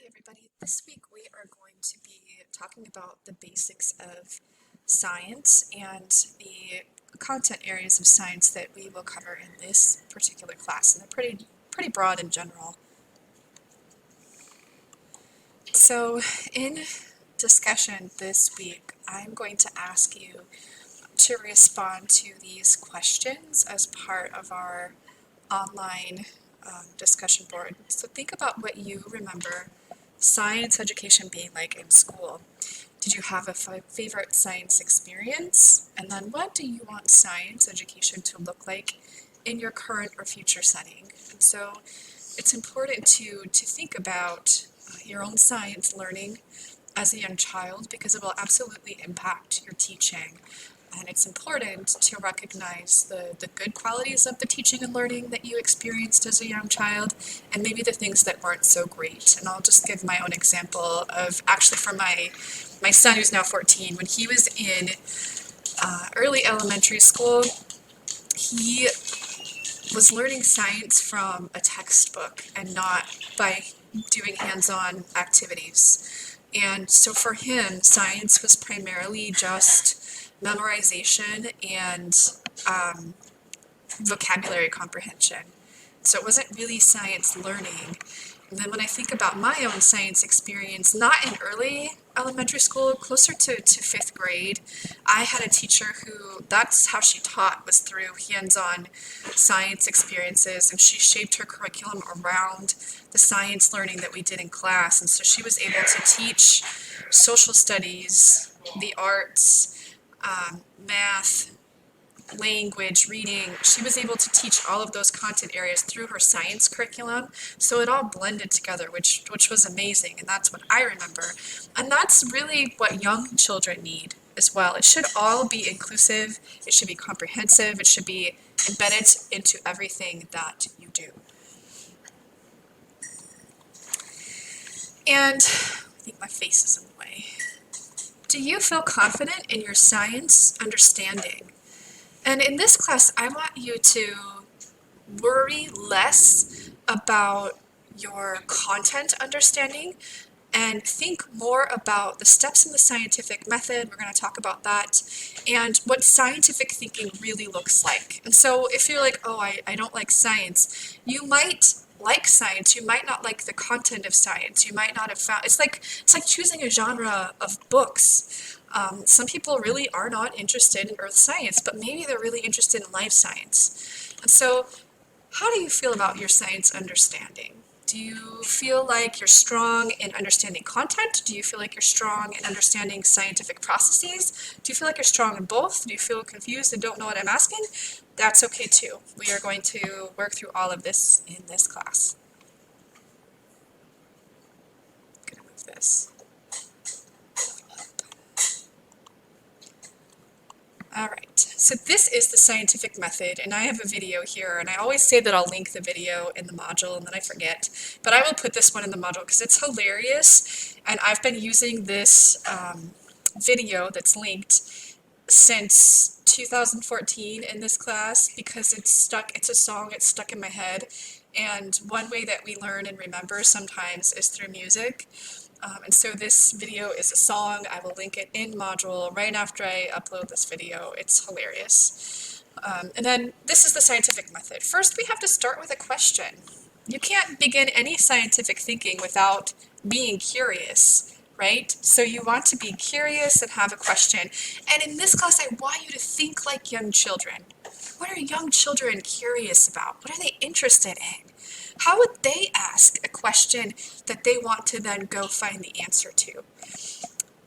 Hey everybody, this week we are going to be talking about the basics of science and the content areas of science that we will cover in this particular class, and they're pretty broad in general. So in discussion this week, I'm going to ask you to respond to these questions as part of our online discussion board. So think about what you remember science education being like in school. Did you have a favorite science experience? And then what do you want science education to look like in your current or future setting? And so it's important to think about your own science learning as a young child because it will absolutely impact your teaching. And it's important to recognize the good qualities of the teaching and learning that you experienced as a young child, and maybe the things that weren't so great. And I'll just give my own example of actually for my son who's now 14, when he was in early elementary school, he was learning science from a textbook and not by doing hands-on activities. And so for him, science was primarily just memorization and vocabulary comprehension. So it wasn't really science learning. And then when I think about my own science experience, not in early elementary school, closer to fifth grade, I had a teacher who, that's how she taught, was through hands-on science experiences, and she shaped her curriculum around the science learning that we did in class. And so she was able to teach social studies, the arts, math, language, reading. She was able to teach all of those content areas through her science curriculum, so it all blended together, which was amazing, and that's what I remember. And that's really what young children need as well. It should all be inclusive, it should be comprehensive, it should be embedded into everything that you do. And I think my face is in the way. Do you feel confident in your science understanding? And in this class, I want you to worry less about your content understanding and think more about the steps in the scientific method. We're going to talk about that and what scientific thinking really looks like. And so if you're like, oh, I don't like science, you might like science, you might not like the content of science, you might not have found, it's like choosing a genre of books. Some people really are not interested in earth science, but maybe they're really interested in life science. And so how do you feel about your science understanding? Do you feel like you're strong in understanding content? Do you feel like you're strong in understanding scientific processes? Do you feel like you're strong in both? Do you feel confused and don't know what I'm asking? That's okay too. We are going to work through all of this in this class. I'm going to move this. All right, so this is the scientific method, and I have a video here, and I always say that I'll link the video in the module, and then I forget, but I will put this one in the module because it's hilarious, and I've been using this video that's linked since 2014 in this class because it's a song, it's stuck in my head, and one way that we learn and remember sometimes is through music. And so this video is a song. I will link it in module right after I upload this video. It's hilarious. And then this is the scientific method. First, we have to start with a question. You can't begin any scientific thinking without being curious, right? So you want to be curious and have a question. And in this class, I want you to think like young children. What are young children curious about? What are they interested in? How would they ask a question that they want to then go find the answer to?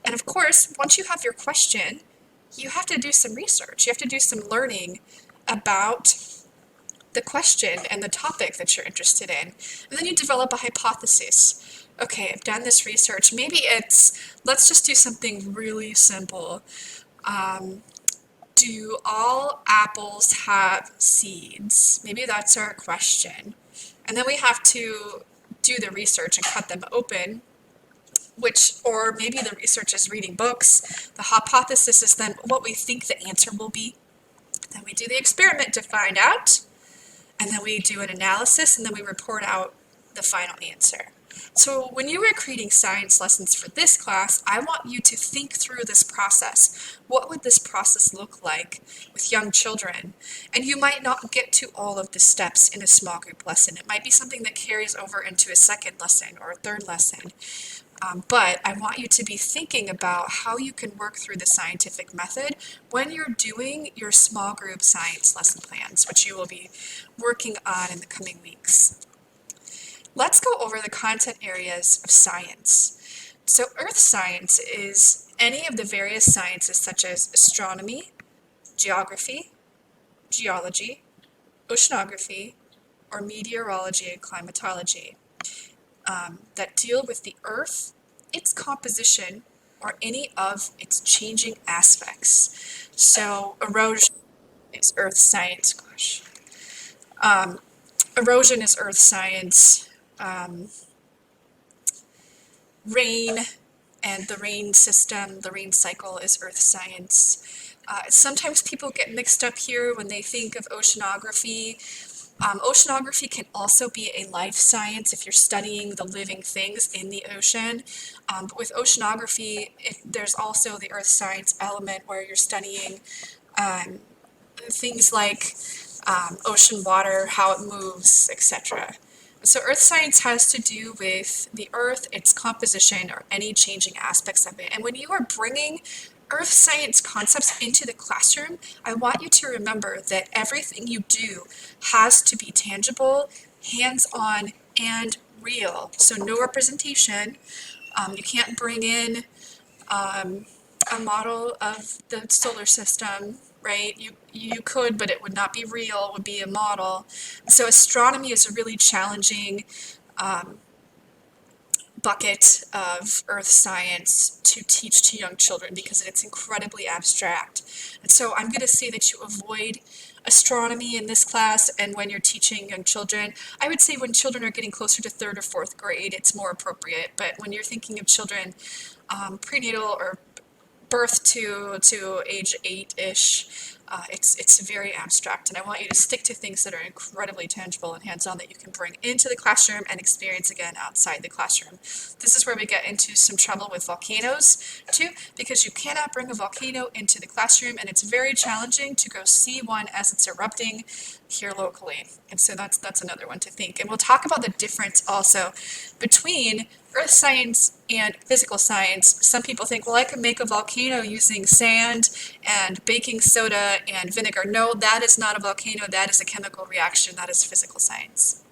And of course, once you have your question, you have to do some research. You have to do some learning about the question and the topic that you're interested in. And then you develop a hypothesis. Okay, I've done this research. Maybe let's just do something really simple. Do all apples have seeds? Maybe that's our question. And then we have to do the research and cut them open, or maybe the research is reading books. The hypothesis is then what we think the answer will be. Then we do the experiment to find out, and then we do an analysis, and then we report out the final answer. So when you are creating science lessons for this class, I want you to think through this process. What would this process look like with young children? And you might not get to all of the steps in a small group lesson. It might be something that carries over into a second lesson or a third lesson. But I want you to be thinking about how you can work through the scientific method when you're doing your small group science lesson plans, which you will be working on in the coming weeks. Let's go over the content areas of science. So earth science is any of the various sciences such as astronomy, geography, geology, oceanography, or meteorology and climatology that deal with the earth, its composition, or any of its changing aspects. So erosion is earth science. Erosion is earth science. Rain and the rain system, the rain cycle is earth science. Sometimes people get mixed up here when they think of oceanography. Oceanography can also be a life science if you're studying the living things in the ocean. But with oceanography, there's also the earth science element where you're studying things like ocean water, how it moves, etc. So earth science has to do with the earth, its composition, or any changing aspects of it. And when you are bringing earth science concepts into the classroom, I want you to remember that everything you do has to be tangible, hands-on, and real. So no representation. You can't bring in a model of the solar system, right? You could, but it would not be real, it would be a model. So astronomy is a really challenging bucket of earth science to teach to young children because it's incredibly abstract. And so I'm going to say that you avoid astronomy in this class, and when you're teaching young children, I would say when children are getting closer to 3rd or 4th grade, it's more appropriate. But when you're thinking of children prenatal or birth to age 8-ish, it's very abstract, and I want you to stick to things that are incredibly tangible and hands-on that you can bring into the classroom and experience again outside the classroom. This is where we get into some trouble with volcanoes too, because you cannot bring a volcano into the classroom, and it's very challenging to go see one as it's erupting here locally. And so that's another one to think. And we'll talk about the difference also between earth science and physical science. Some people think, well, I can make a volcano using sand and baking soda and vinegar. No, that is not a volcano. That is a chemical reaction. That is physical science.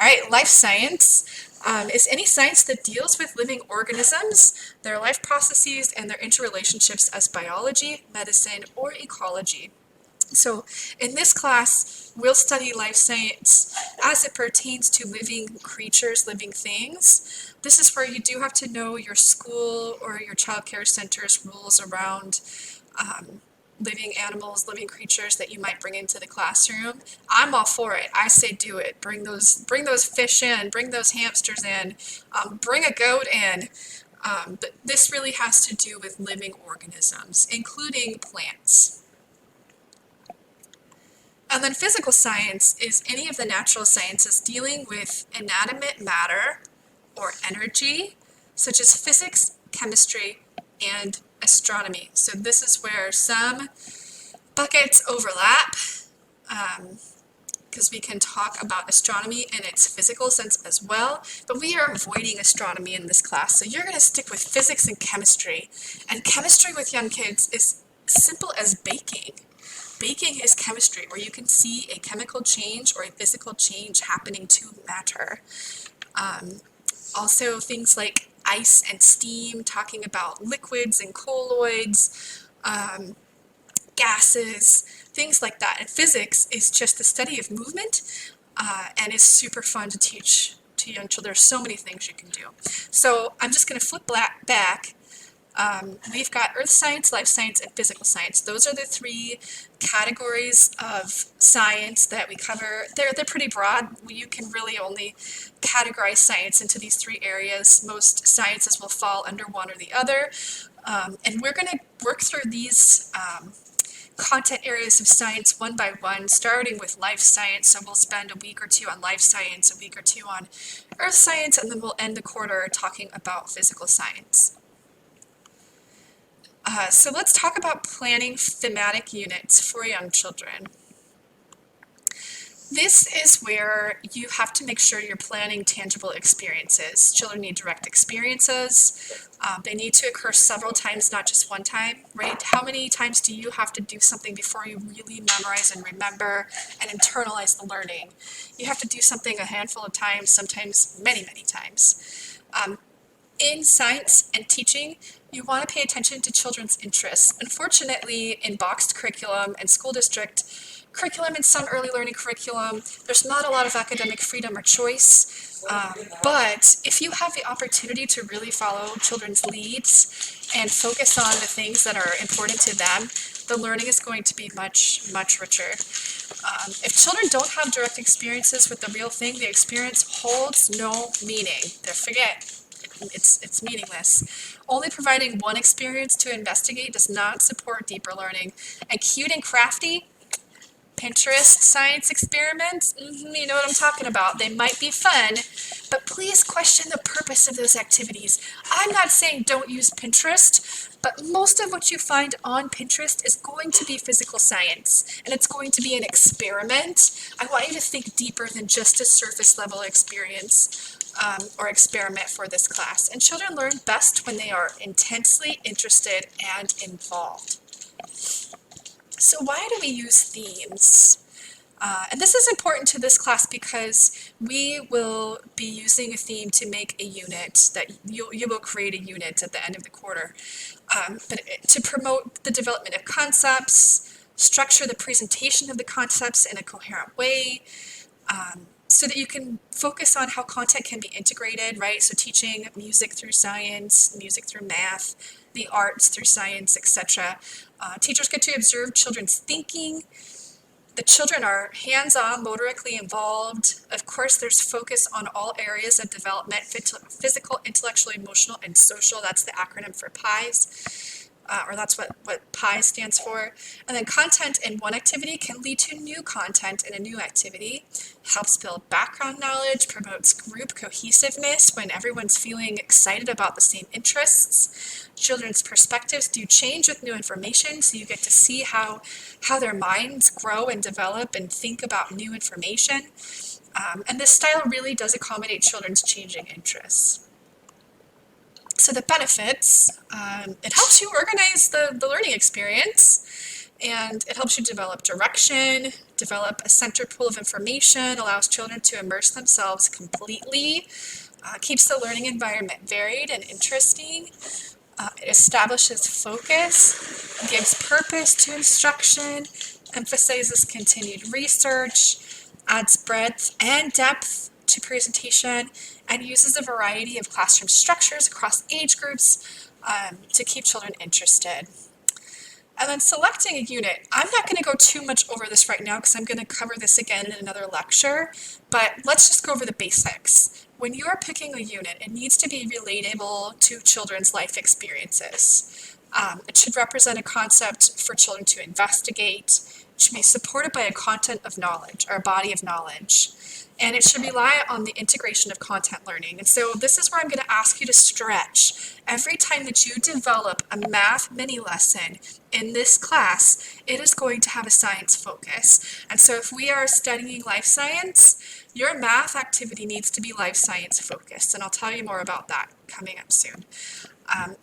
All right, life science is any science that deals with living organisms, their life processes, and their interrelationships as biology, medicine, or ecology. So in this class, we'll study life science as it pertains to living creatures, living things. This is where you do have to know your school or your child care center's rules around living animals, living creatures that you might bring into the classroom. I'm all for it. I say do it. Bring those fish in, bring those hamsters in, bring a goat in. But this really has to do with living organisms, including plants. And then physical science is any of the natural sciences dealing with inanimate matter or energy, such as physics, chemistry, and astronomy. So this is where some buckets overlap, because we can talk about astronomy in its physical sense as well, but we are avoiding astronomy in this class. So you're going to stick with physics and chemistry. And chemistry with young kids is simple as baking. Baking is chemistry, where you can see a chemical change or a physical change happening to matter. Also things like ice and steam, talking about liquids and colloids, gases, things like that. And physics is just the study of movement, and it's super fun to teach to young children. There's so many things you can do. So I'm just going to flip back. We've got earth science, life science, and physical science. Those are the 3 categories of science that we cover. They're pretty broad. You can really only categorize science into these 3 areas. Most sciences will fall under one or the other. And we're going to work through these content areas of science one by one, starting with life science. So we'll spend a week or two on life science, a week or two on earth science, and then we'll end the quarter talking about physical science. So let's talk about planning thematic units for young children. This is where you have to make sure you're planning tangible experiences. Children need direct experiences. They need to occur several times, not just one time, right? How many times do you have to do something before you really memorize and remember and internalize the learning? You have to do something a handful of times, sometimes many, many times. In science and teaching, you want to pay attention to children's interests. Unfortunately, in boxed curriculum and school district curriculum and some early learning curriculum, there's not a lot of academic freedom or choice. But if you have the opportunity to really follow children's leads and focus on the things that are important to them, the learning is going to be much, much richer. If children don't have direct experiences with the real thing, the experience holds no meaning. Forget. It's meaningless. Only providing one experience to investigate does not support deeper learning. And cute and crafty, Pinterest science experiments, you know what I'm talking about. They might be fun, but please question the purpose of those activities. I'm not saying don't use Pinterest, but most of what you find on Pinterest is going to be physical science, and it's going to be an experiment. I want you to think deeper than just a surface level experience or experiment for this class. And children learn best when they are intensely interested and involved. So why do we use themes? And this is important to this class because we will be using a theme to make a unit that you will create a unit at the end of the quarter. But to promote the development of concepts, structure the presentation of the concepts in a coherent way, so that you can focus on how content can be integrated, right? So teaching music through science, music through math, the arts through science, etc. Teachers get to observe children's thinking. The children are hands-on, motorically involved. Of course, there's focus on all areas of development: physical, intellectual, emotional, and social. That's the acronym for PIES. Or that's what PI stands for. And then content in one activity can lead to new content in a new activity, helps build background knowledge, promotes group cohesiveness when everyone's feeling excited about the same interests. Children's perspectives do change with new information, so you get to see how their minds grow and develop and think about new information. And this style really does accommodate children's changing interests. So the benefits, it helps you organize the learning experience, and it helps you develop direction, develop a centered pool of information, allows children to immerse themselves completely, keeps the learning environment varied and interesting, it establishes focus, gives purpose to instruction, emphasizes continued research, adds breadth and depth to presentation, and uses a variety of classroom structures across age groups to keep children interested. And then selecting a unit. I'm not going to go too much over this right now because I'm going to cover this again in another lecture, but let's just go over the basics. When you are picking a unit, it needs to be relatable to children's life experiences. It should represent a concept for children to investigate. It should be supported by a content of knowledge, or a body of knowledge. And it should rely on the integration of content learning. And so this is where I'm going to ask you to stretch. Every time that you develop a math mini lesson in this class, it is going to have a science focus. And so if we are studying life science, your math activity needs to be life science focused. And I'll tell you more about that coming up soon.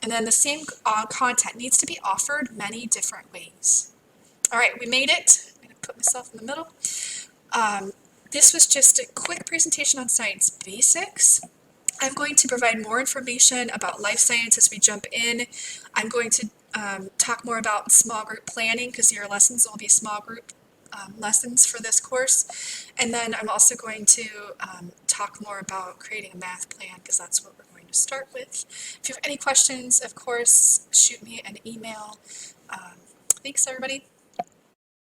And then the same content needs to be offered many different ways. All right, we made it. I'm going to put myself in the middle. This was just a quick presentation on science basics. I'm going to provide more information about life science as we jump in. I'm going to talk more about small group planning because your lessons will be small group lessons for this course. And then I'm also going to talk more about creating a math plan because that's what we're going to start with. If you have any questions, of course, shoot me an email. Thanks, everybody.